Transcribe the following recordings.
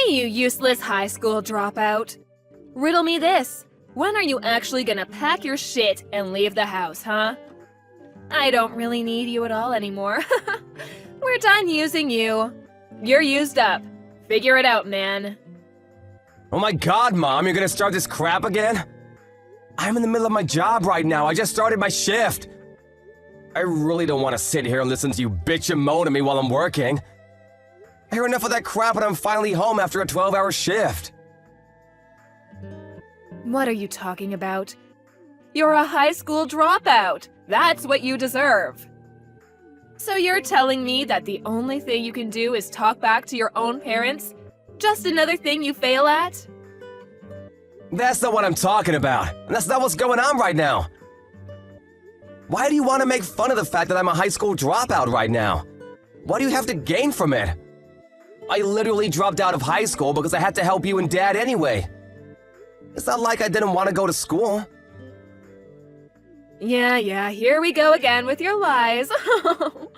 Hey, you useless high school dropout. Riddle me this. When are you actually gonna pack your shit and leave the house, huh? I don't really need you at all anymore. We're done using you. You're used up. Figure it out, man. Oh my god, Mom, you're gonna start this crap again? I'm in the middle of my job right now. I just started my shift. I really don't want to sit here and listen to you bitch and moan at me while I'm working. I hear enough of that crap and I'm finally home after a 12-hour shift. What are you talking about? You're a high school dropout. That's what you deserve. So you're telling me that the only thing you can do is talk back to your own parents? Just another thing you fail at? That's not what I'm talking about, and that's not what's going on right now. Why do you want to make fun of the fact that I'm a high school dropout right now? What do you have to gain from it? I literally dropped out of high school because I had to help you and Dad anyway. It's not like I didn't want to go to school. Yeah, here we go again with your lies. The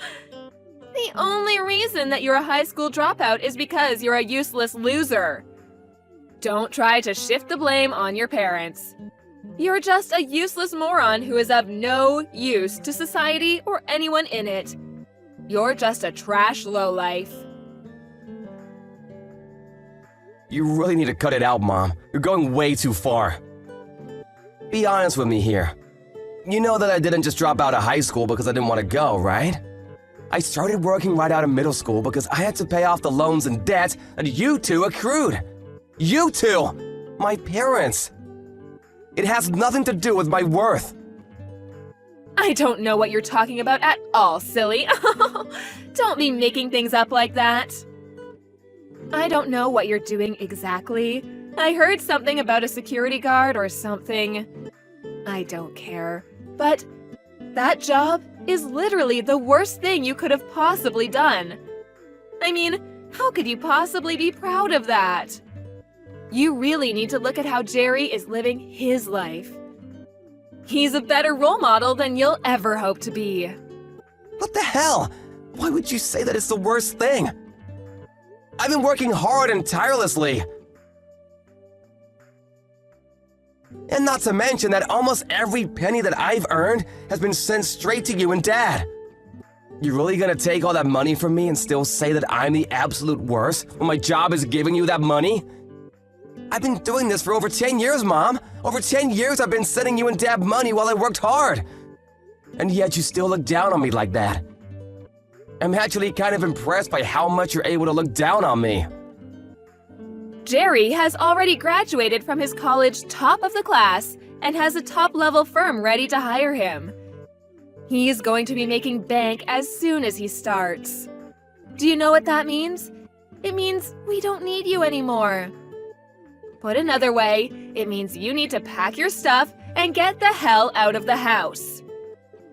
only reason that you're a high school dropout is because you're a useless loser. Don't try to shift the blame on your parents. You're just a useless moron who is of no use to society or anyone in it. You're just a trash lowlife. You really need to cut it out, Mom. You're going way too far. Be honest with me here. You know that I didn't just drop out of high school because I didn't want to go, right? I started working right out of middle school because I had to pay off the loans and debts that you two accrued. You two! My parents! It has nothing to do with my worth. I don't know what you're talking about at all, silly. Don't be making things up like that. I don't know what you're doing exactly. I heard something about a security guard or something. I don't care. But that job is literally the worst thing you could have possibly done. I mean, how could you possibly be proud of that? You really need to look at how Jerry is living his life. He's a better role model than you'll ever hope to be. What the hell? Why would you say that it's the worst thing? I've been working hard and tirelessly. And not to mention that almost every penny that I've earned has been sent straight to you and Dad. You really gonna take all that money from me and still say that I'm the absolute worst when my job is giving you that money? I've been doing this for over 10 years, Mom. Over 10 years I've been sending you and Dad money while I worked hard. And yet you still look down on me like that. I'm actually kind of impressed by how much you're able to look down on me. Jerry has already graduated from his college top of the class and has a top-level firm ready to hire him. He's going to be making bank as soon as he starts. Do you know what that means? It means we don't need you anymore. Put another way, it means you need to pack your stuff and get the hell out of the house.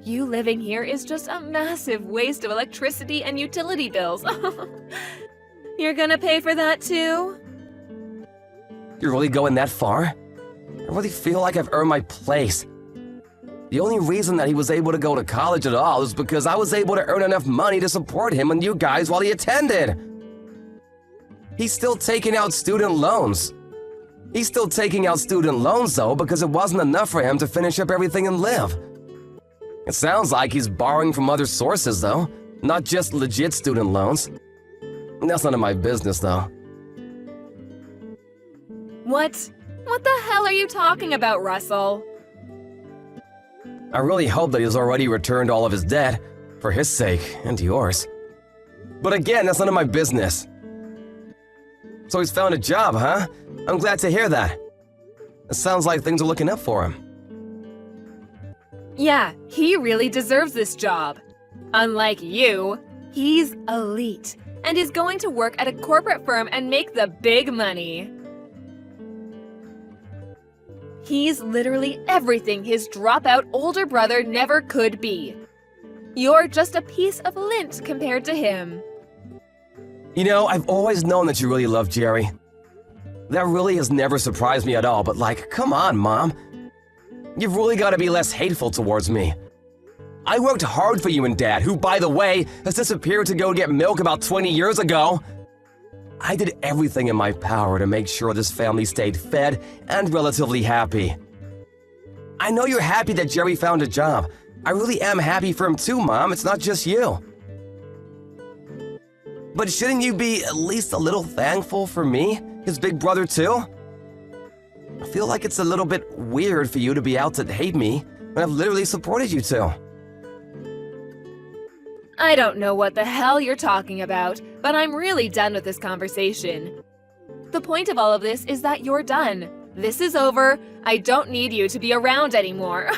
You living here is just a massive waste of electricity and utility bills. You're gonna pay for that too? You're really going that far? I really feel like I've earned my place. The only reason that he was able to go to college at all is because I was able to earn enough money to support him and you guys while he attended. He's still taking out student loans. He's still taking out student loans though because it wasn't enough for him to finish up everything and live. It sounds like he's borrowing from other sources though, not just legit student loans. That's none of my business though. What the hell are you talking about, Russell? I really hope that he's already returned all of his debt, for his sake and yours. But again, that's none of my business. So he's found a job, huh? I'm glad to hear that. It sounds like things are looking up for him. Yeah, he really deserves this job. Unlike you, he's elite and is going to work at a corporate firm and make the big money. He's literally everything his dropout older brother never could be. You're just a piece of lint compared to him. You know, I've always known that you really love Jerry. That really has never surprised me at all, but like, come on, Mom. You've really got to be less hateful towards me. I worked hard for you and Dad, who, by the way, has disappeared to go get milk about 20 years ago. I did everything in my power to make sure this family stayed fed and relatively happy. I know you're happy that Jerry found a job. I really am happy for him too, Mom. It's not just you. But shouldn't you be at least a little thankful for me, his big brother too? I feel like it's a little bit weird for you to be out to hate me when I've literally supported you two. I don't know what the hell you're talking about, but I'm really done with this conversation. The point of all of this is that you're done. This is over. I don't need you to be around anymore.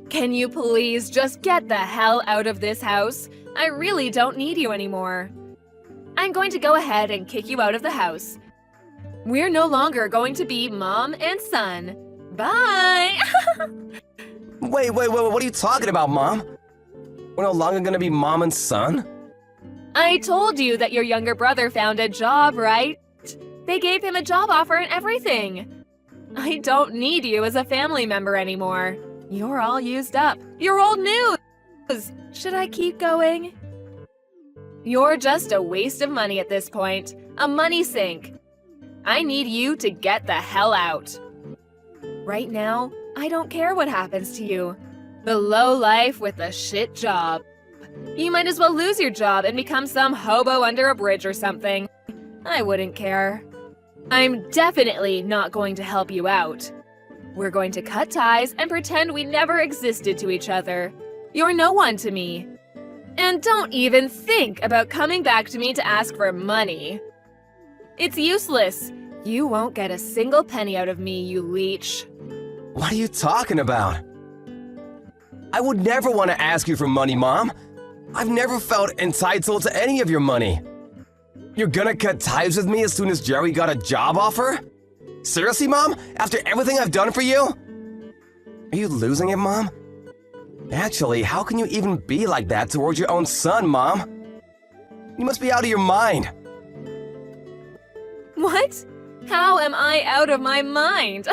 Can you please just get the hell out of this house? I really don't need you anymore. I'm going to go ahead and kick you out of the house. We're no longer going to be mom and son. Bye! Wait, what are you talking about, Mom? We're no longer gonna be mom and son? I told you that your younger brother found a job, right? They gave him a job offer and everything. I don't need you as a family member anymore. You're all used up. You're old news! Should I keep going? You're just a waste of money at this point. A money sink. I need you to get the hell out. Right now, I don't care what happens to you. The low life with a shit job. You might as well lose your job and become some hobo under a bridge or something. I wouldn't care. I'm definitely not going to help you out. We're going to cut ties and pretend we never existed to each other. You're no one to me. And don't even think about coming back to me to ask for money. It's useless. You won't get a single penny out of me, you leech. What are you talking about? I would never want to ask you for money, Mom. I've never felt entitled to any of your money. You're gonna cut ties with me as soon as Jerry got a job offer? Seriously, Mom? After everything I've done for you? Are you losing it, Mom? Actually, how can you even be like that towards your own son, Mom? You must be out of your mind. What? How am I out of my mind?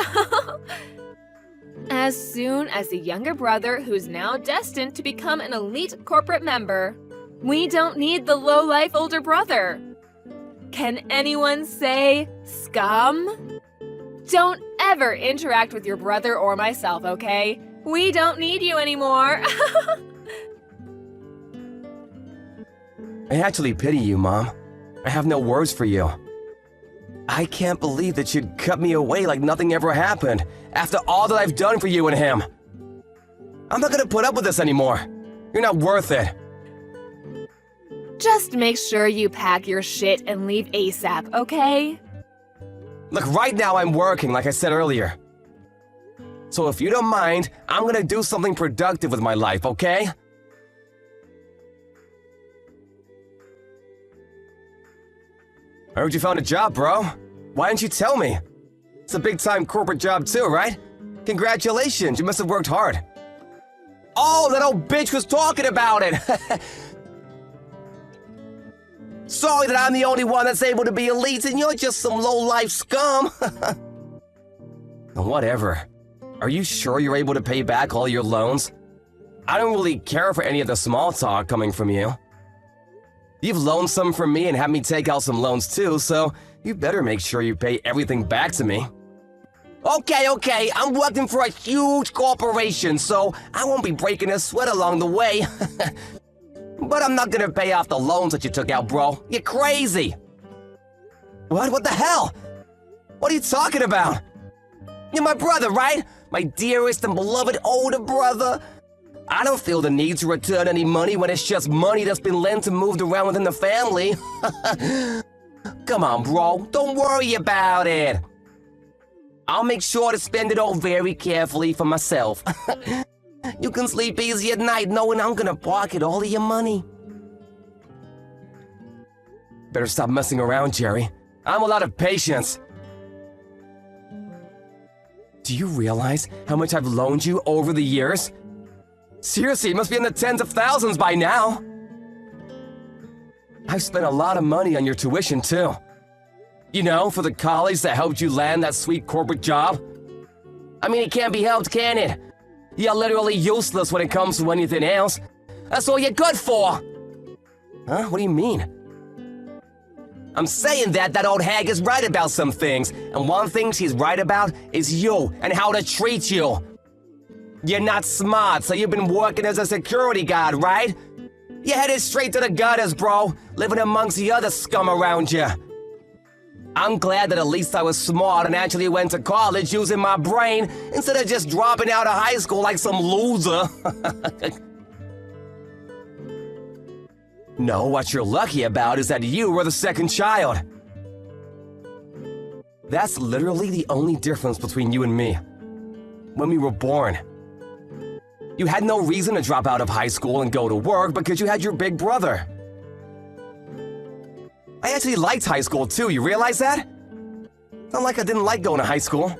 As soon as the younger brother who's now destined to become an elite corporate member, we don't need the low-life older brother. Can anyone say scum? Don't ever interact with your brother or myself, okay? We don't need you anymore. I actually pity you, Mom. I have no words for you. I can't believe that you'd cut me away like nothing ever happened after all that I've done for you and him. I'm not gonna put up with this anymore. You're not worth it. Just make sure you pack your shit and leave ASAP, okay? Look, right now I'm working, like I said earlier. So if you don't mind, I'm gonna do something productive with my life, okay? I heard you found a job, bro. Why didn't you tell me? It's a big-time corporate job too, right? Congratulations, you must have worked hard. Oh, that old bitch was talking about it! Sorry that I'm the only one that's able to be elite and you're just some low-life scum. Whatever. Are you sure you're able to pay back all your loans? I don't really care for any of the small talk coming from you. You've loaned some from me and had me take out some loans too, so you better make sure you pay everything back to me. Okay, I'm working for a huge corporation, so I won't be breaking a sweat along the way. But I'm not gonna pay off the loans that you took out, bro. You're crazy. What the hell? What are you talking about? You're my brother, right? My dearest and beloved older brother. I don't feel the need to return any money when it's just money that's been lent and moved around within the family. Come on, bro. Don't worry about it. I'll make sure to spend it all very carefully for myself. You can sleep easy at night knowing I'm gonna pocket all of your money. Better stop messing around, Jerry. I'm all out of patience. Do you realize how much I've loaned you over the years? Seriously, it must be in the tens of thousands by now. I've spent a lot of money on your tuition, too. You know, for the college that helped you land that sweet corporate job. I mean, it can't be helped, can it? You're literally useless when it comes to anything else. That's all you're good for. Huh? What do you mean? I'm saying that old hag is right about some things, and one thing she's right about is you and how to treat you. You're not smart, so you've been working as a security guard, right? You're headed straight to the gutters, bro, living amongst the other scum around you. I'm glad that at least I was smart and actually went to college using my brain instead of just dropping out of high school like some loser. No, what you're lucky about is that you were the second child. That's literally the only difference between you and me. When we were born, you had no reason to drop out of high school and go to work because you had your big brother. I actually liked high school too, you realize that? It's not like I didn't like going to high school.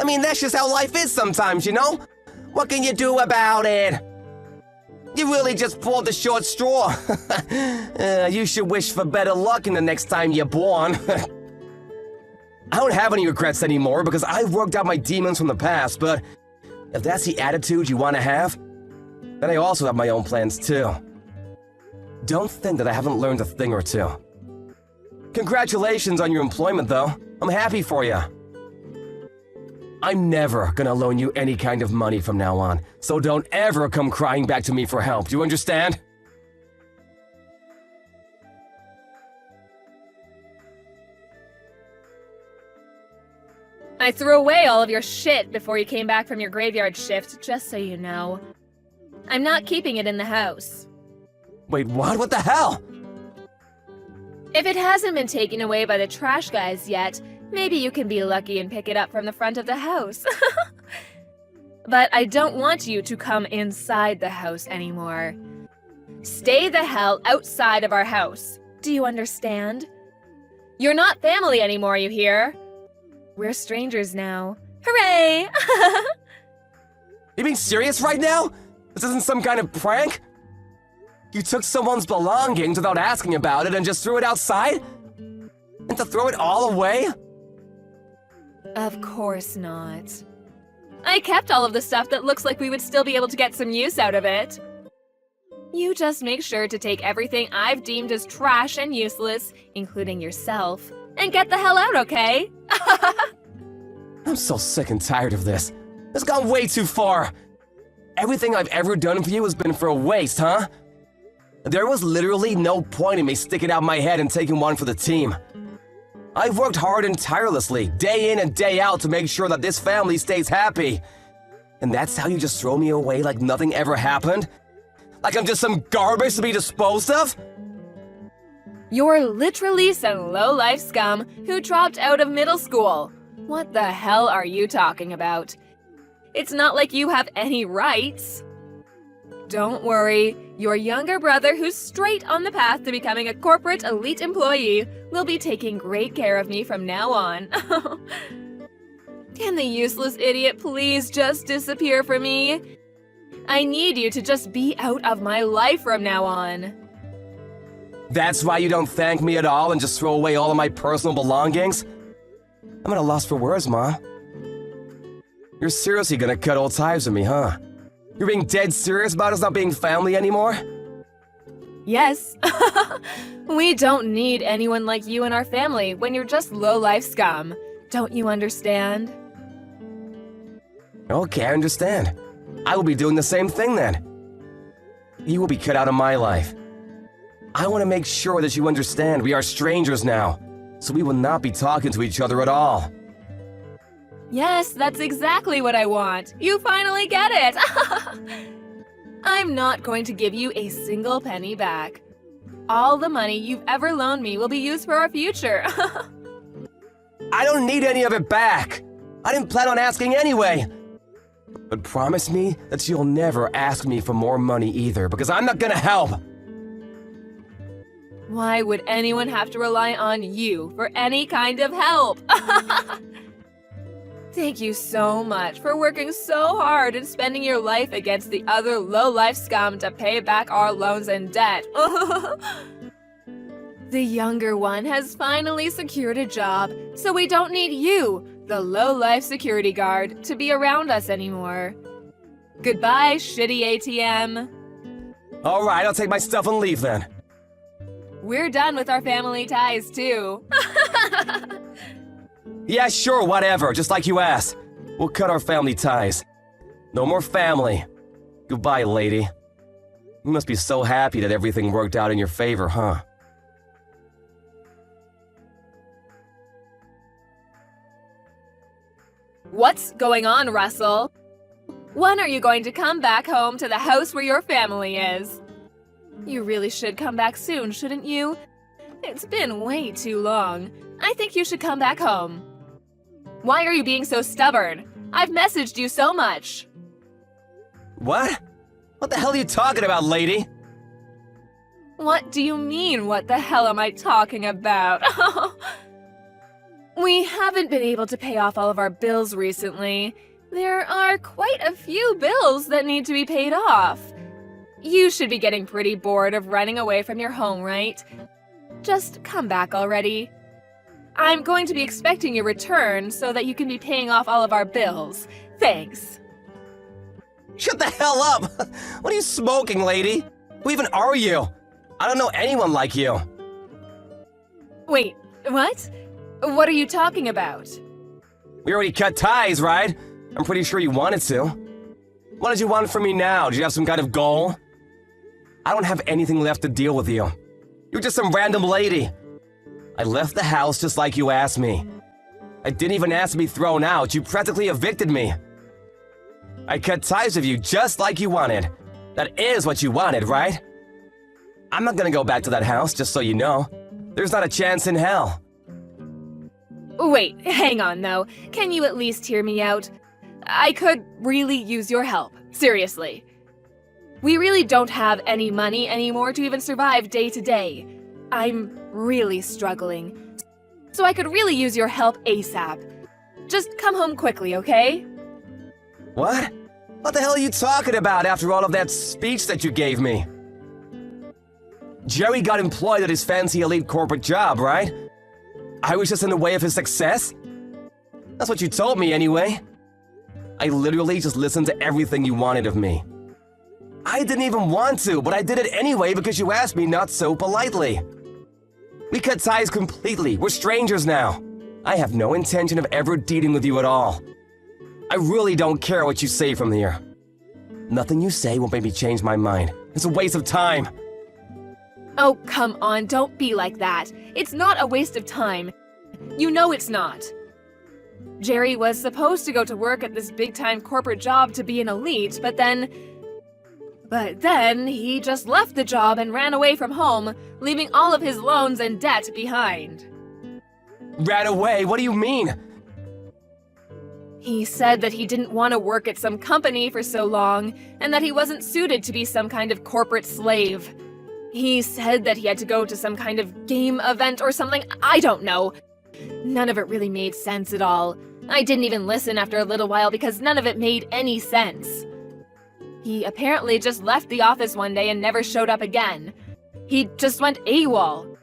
I mean, that's just how life is sometimes, you know? What can you do about it? You really just pulled the short straw. You should wish for better luck in the next time you're born. I don't have any regrets anymore because I've worked out my demons from the past, but if that's the attitude you want to have, then I also have my own plans too. Don't think that I haven't learned a thing or two. Congratulations on your employment, though. I'm happy for you. I'm never gonna loan you any kind of money from now on, so don't ever come crying back to me for help. Do you understand? I threw away all of your shit before you came back from your graveyard shift, just so you know. I'm not keeping it in the house. Wait, what? What the hell? If it hasn't been taken away by the trash guys yet, maybe you can be lucky and pick it up from the front of the house. But I don't want you to come inside the house anymore. Stay the hell outside of our house. Do you understand? You're not family anymore, you hear? We're strangers now. Hooray! You being serious right now? This isn't some kind of prank? You took someone's belongings without asking about it and just threw it outside? And to throw it all away? Of course not. I kept all of the stuff that looks like we would still be able to get some use out of it. You just make sure to take everything I've deemed as trash and useless, including yourself, and get the hell out, okay? I'm so sick and tired of this. It's gone way too far. Everything I've ever done for you has been for a waste, huh? There was literally no point in me sticking out my head and taking one for the team. I've worked hard and tirelessly, day in and day out, to make sure that this family stays happy. And that's how you just throw me away like nothing ever happened? Like I'm just some garbage to be disposed of? You're literally some low-life scum who dropped out of middle school. What the hell are you talking about? It's not like you have any rights. Don't worry, your younger brother, who's straight on the path to becoming a corporate elite employee, will be taking great care of me from now on. Can the useless idiot please just disappear for me? I need you to just be out of my life from now on. That's why you don't thank me at all and just throw away all of my personal belongings? I'm at a loss for words, Ma. You're seriously gonna cut all ties with me, huh? You're being dead serious about us not being family anymore? Yes. We don't need anyone like you in our family when you're just low-life scum. Don't you understand? Okay, I understand. I will be doing the same thing then. You will be cut out of my life. I want to make sure that you understand we are strangers now, so we will not be talking to each other at all. Yes, that's exactly what I want. You finally get it. I'm not going to give you a single penny back. All the money you've ever loaned me will be used for our future. I don't need any of it back. I didn't plan on asking anyway. But promise me that you'll never ask me for more money either, because I'm not gonna help. Why would anyone have to rely on you for any kind of help? Thank you so much for working so hard and spending your life against the other low-life scum to pay back our loans and debt. The younger one has finally secured a job, so we don't need you, the low-life security guard, to be around us anymore. Goodbye, shitty ATM. All right, I'll take my stuff and leave then. we're done with our family ties too. Yeah, sure, whatever, just like you asked. We'll cut our family ties. No more family. Goodbye, lady. You must be so happy that everything worked out in your favor, huh? What's going on, Russell? When are you going to come back home to the house where your family is? You really should come back soon, shouldn't you? It's been way too long. I think you should come back home. Why are you being so stubborn? I've messaged you so much. What? What the hell are you talking about, lady? What do you mean, what the hell am I talking about? We haven't been able to pay off all of our bills recently. There are quite a few bills that need to be paid off. You should be getting pretty bored of running away from your home, right? Just come back already. I'm going to be expecting your return so that you can be paying off all of our bills. Thanks. Shut the hell up! What are you smoking, lady? Who even are you? I don't know anyone like you. Wait, what? What are you talking about? We already cut ties, right? I'm pretty sure you wanted to. What did you want from me now? Did you have some kind of goal? I don't have anything left to deal with you. You're just some random lady. I left the house just like you asked me. I didn't even ask to be thrown out. You practically evicted me. I cut ties with you just like you wanted. That is what you wanted, right? I'm not gonna go back to that house, just so you know. There's not a chance in hell. Wait, hang on though. Can you at least hear me out? I could really use your help. Seriously. We really don't have any money anymore to even survive day to day. I'm really struggling. So I could really use your help ASAP. Just come home quickly, okay? What? What the hell are you talking about after all of that speech that you gave me? Jerry got employed at his fancy elite corporate job, right? I was just in the way of his success? That's what you told me anyway. I literally just listened to everything you wanted of me. I didn't even want to, but I did it anyway because you asked me not so politely. We cut ties completely. We're strangers now. I have no intention of ever dealing with you at all. I really don't care what you say from here. Nothing you say will make me change my mind. It's a waste of time. Oh, come on, don't be like that. It's not a waste of time. You know it's not. Jerry was supposed to go to work at this big-time corporate job to be an elite, but then he just left the job and ran away from home, leaving all of his loans and debt behind. Ran away? What do you mean? He said that he didn't want to work at some company for so long, and that he wasn't suited to be some kind of corporate slave. He said that he had to go to some kind of game event or something, I don't know. None of it really made sense at all. I didn't even listen after a little while because none of it made any sense. He apparently just left the office one day and never showed up again. He just went AWOL.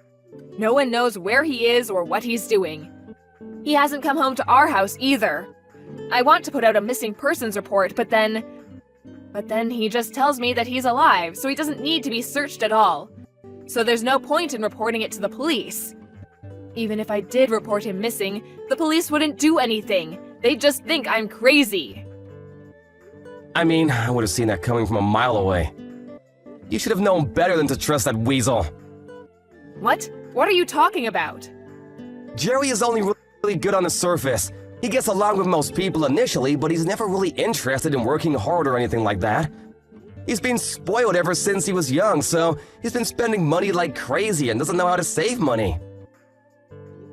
No one knows where he is or what he's doing. He hasn't come home to our house either. I want to put out a missing persons report, but then he just tells me that he's alive, so he doesn't need to be searched at all. So there's no point in reporting it to the police. Even if I did report him missing, the police wouldn't do anything. They'd just think I'm crazy. I mean, I would have seen that coming from a mile away. You should have known better than to trust that weasel. What? What are you talking about? Jerry is only really good on the surface. He gets along with most people initially, but he's never really interested in working hard or anything like that. He's been spoiled ever since he was young, so he's been spending money like crazy and doesn't know how to save money.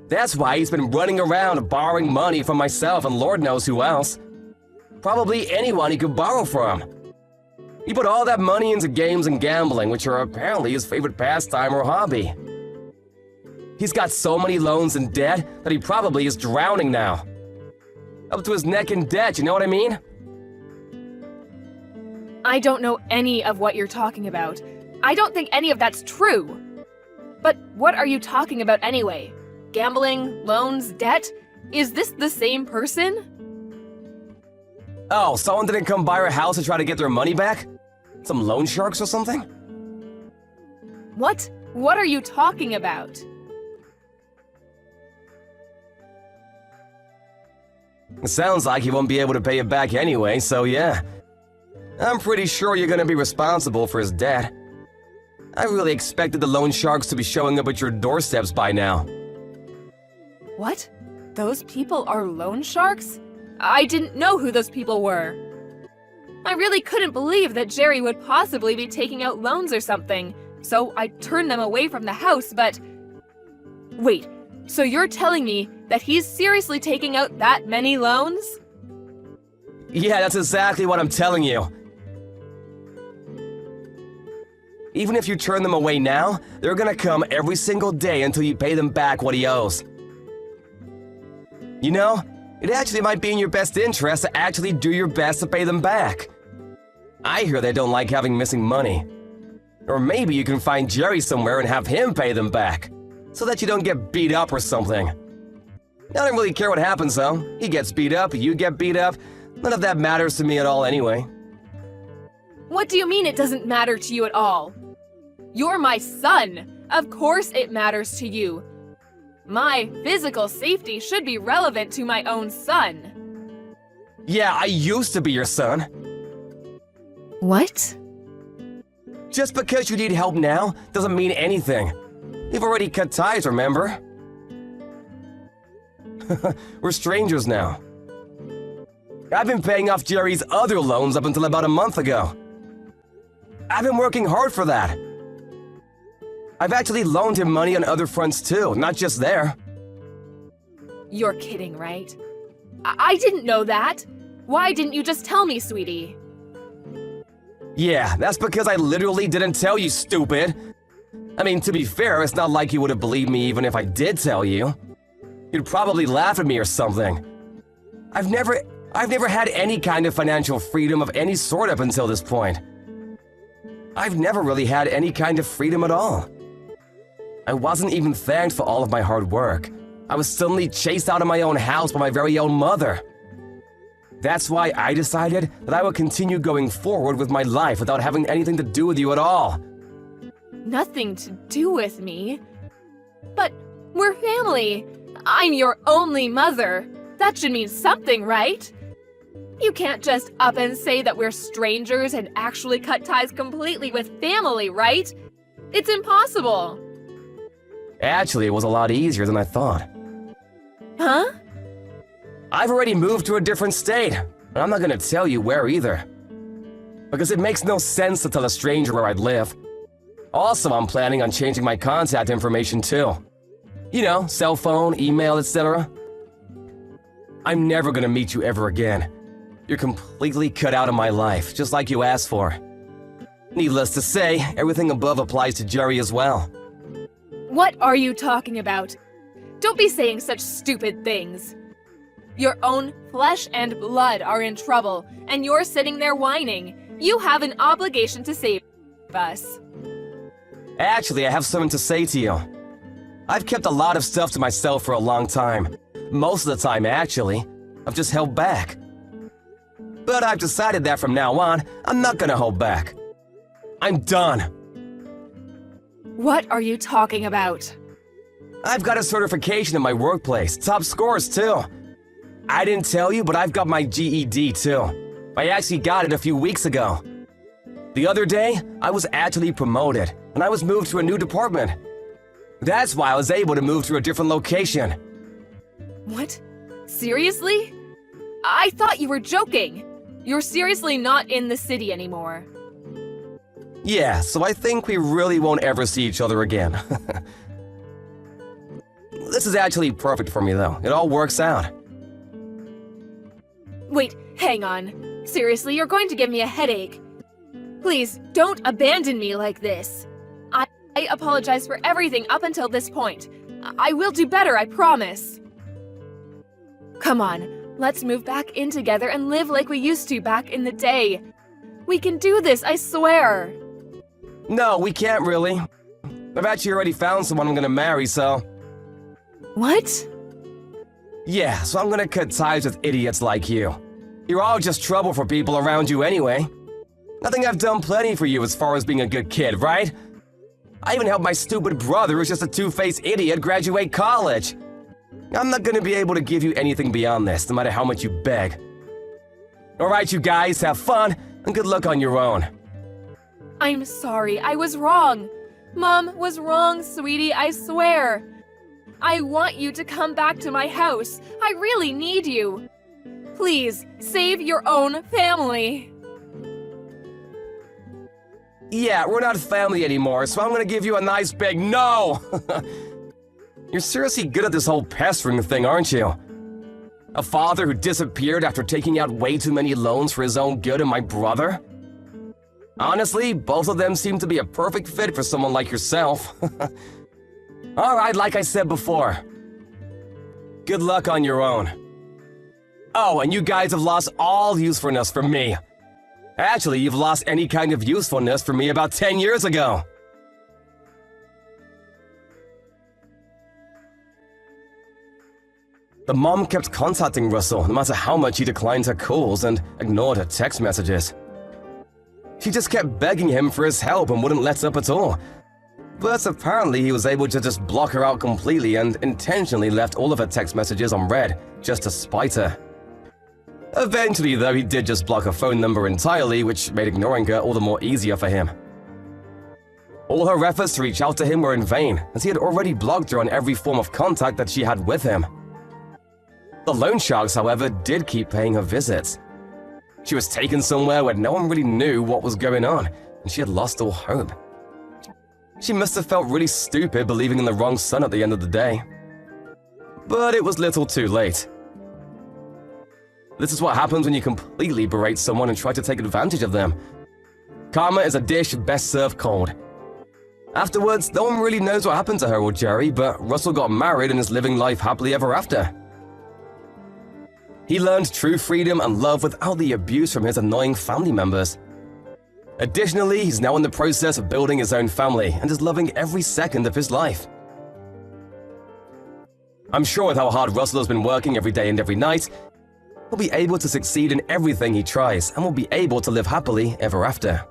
That's why he's been running around borrowing money from myself and Lord knows who else. Probably anyone he could borrow from. He put all that money into games and gambling, which are apparently his favorite pastime or hobby. He's got so many loans and debt that he probably is drowning now. Up to his neck in debt, you know what I mean? I don't know any of what you're talking about. I don't think any of that's true. But what are you talking about anyway? Gambling, loans, debt? Is this the same person? Oh, someone didn't come by our house to try to get their money back? Some loan sharks or something? What? What are you talking about? It sounds like he won't be able to pay it back anyway, so yeah. I'm pretty sure you're gonna be responsible for his debt. I really expected the loan sharks to be showing up at your doorsteps by now. What? Those people are loan sharks? I didn't know who those people were. I really couldn't believe that Jerry would possibly be taking out loans or something, so I turned them away from the house, but... Wait, so you're telling me that he's seriously taking out that many loans? Yeah, that's exactly what I'm telling you. Even if you turn them away now, they're gonna come every single day until you pay them back what he owes. You know, it actually might be in your best interest to actually do your best to pay them back. I hear they don't like having missing money. Or maybe you can find Jerry somewhere and have him pay them back, so that you don't get beat up or something. I don't really care what happens though. He gets beat up, you get beat up. None of that matters to me at all anyway. What do you mean it doesn't matter to you at all? You're my son. Of course it matters to you. My physical safety should be relevant to my own son. Yeah, I used to be your son. What? Just because you need help now doesn't mean anything. We've already cut ties, remember? We're strangers now. I've been paying off Jerry's other loans up until about a month ago. I've been working hard for that. I've actually loaned him money on other fronts too, not just there. You're kidding, right? I didn't know that. Why didn't you just tell me, sweetie? Yeah, that's because I literally didn't tell you, stupid. I mean, to be fair, it's not like you would have believed me even if I did tell you. You'd probably laugh at me or something. I've never had any kind of financial freedom of any sort up until this point. I've never really had any kind of freedom at all. I wasn't even thanked for all of my hard work. I was suddenly chased out of my own house by my very own mother. That's why I decided that I would continue going forward with my life without having anything to do with you at all. Nothing to do with me? But we're family. I'm your only mother. That should mean something, right? You can't just up and say that we're strangers and actually cut ties completely with family, right? It's impossible. Actually, it was a lot easier than I thought. Huh? I've already moved to a different state, and I'm not gonna tell you where either. Because it makes no sense to tell a stranger where I'd live. Also, I'm planning on changing my contact information too. You know, cell phone, email, etc. I'm never gonna meet you ever again. You're completely cut out of my life, just like you asked for. Needless to say, everything above applies to Jerry as well. What are you talking about? Don't be saying such stupid things. Your own flesh and blood are in trouble, and you're sitting there whining. You have an obligation to save us. Actually, I have something to say to you. I've kept a lot of stuff to myself for a long time. Most of the time, actually. I've just held back. But I've decided that from now on, I'm not gonna hold back. I'm done. What are you talking about? I've got a certification in my workplace, top scores too. I didn't tell you, but I've got my GED too. I actually got it a few weeks ago. The other day, I was actually promoted, and I was moved to a new department. That's why I was able to move to a different location. What? Seriously? I thought you were joking. You're seriously not in the city anymore. Yeah, so I think we really won't ever see each other again. This is actually perfect for me though. It all works out. Wait, hang on. Seriously, you're going to give me a headache. Please, don't abandon me like this. I apologize for everything up until this point. I will do better, I promise. Come on, let's move back in together and live like we used to back in the day. We can do this, I swear. No, we can't really. I've actually already found someone I'm gonna marry, so... What? Yeah, so I'm gonna cut ties with idiots like you. You're all just trouble for people around you anyway. I think I've done plenty for you as far as being a good kid, right? I even helped my stupid brother, who's just a two-faced idiot, graduate college. I'm not gonna be able to give you anything beyond this, no matter how much you beg. Alright, you guys, have fun, and good luck on your own. I'm sorry, I was wrong. Mom was wrong, sweetie, I swear. I want you to come back to my house. I really need you. Please, save your own family. Yeah, we're not family anymore, so I'm gonna give you a nice big no! You're seriously good at this whole pestering thing, aren't you? A father who disappeared after taking out way too many loans for his own good and my brother? Honestly, both of them seem to be a perfect fit for someone like yourself. Alright, like I said before. Good luck on your own. Oh, and you guys have lost all usefulness for me. Actually, you've lost any kind of usefulness for me about 10 years ago. The mom kept contacting Russell no matter how much he declined her calls and ignored her text messages. She just kept begging him for his help and wouldn't let up at all. But apparently he was able to just block her out completely and intentionally left all of her text messages unread, just to spite her. Eventually, though, he did just block her phone number entirely, which made ignoring her all the more easier for him. All her efforts to reach out to him were in vain, as he had already blocked her on every form of contact that she had with him. The loan sharks, however, did keep paying her visits. She was taken somewhere where no one really knew what was going on, and she had lost all hope. She must have felt really stupid believing in the wrong son at the end of the day. But it was little too late. This is what happens when you completely berate someone and try to take advantage of them. Karma is a dish best served cold. Afterwards, no one really knows what happened to her or Jerry, but Russell got married and is living life happily ever after. He learned true freedom and love without the abuse from his annoying family members. Additionally, he's now in the process of building his own family and is loving every second of his life. I'm sure with how hard Russell has been working every day and every night, he'll be able to succeed in everything he tries and will be able to live happily ever after.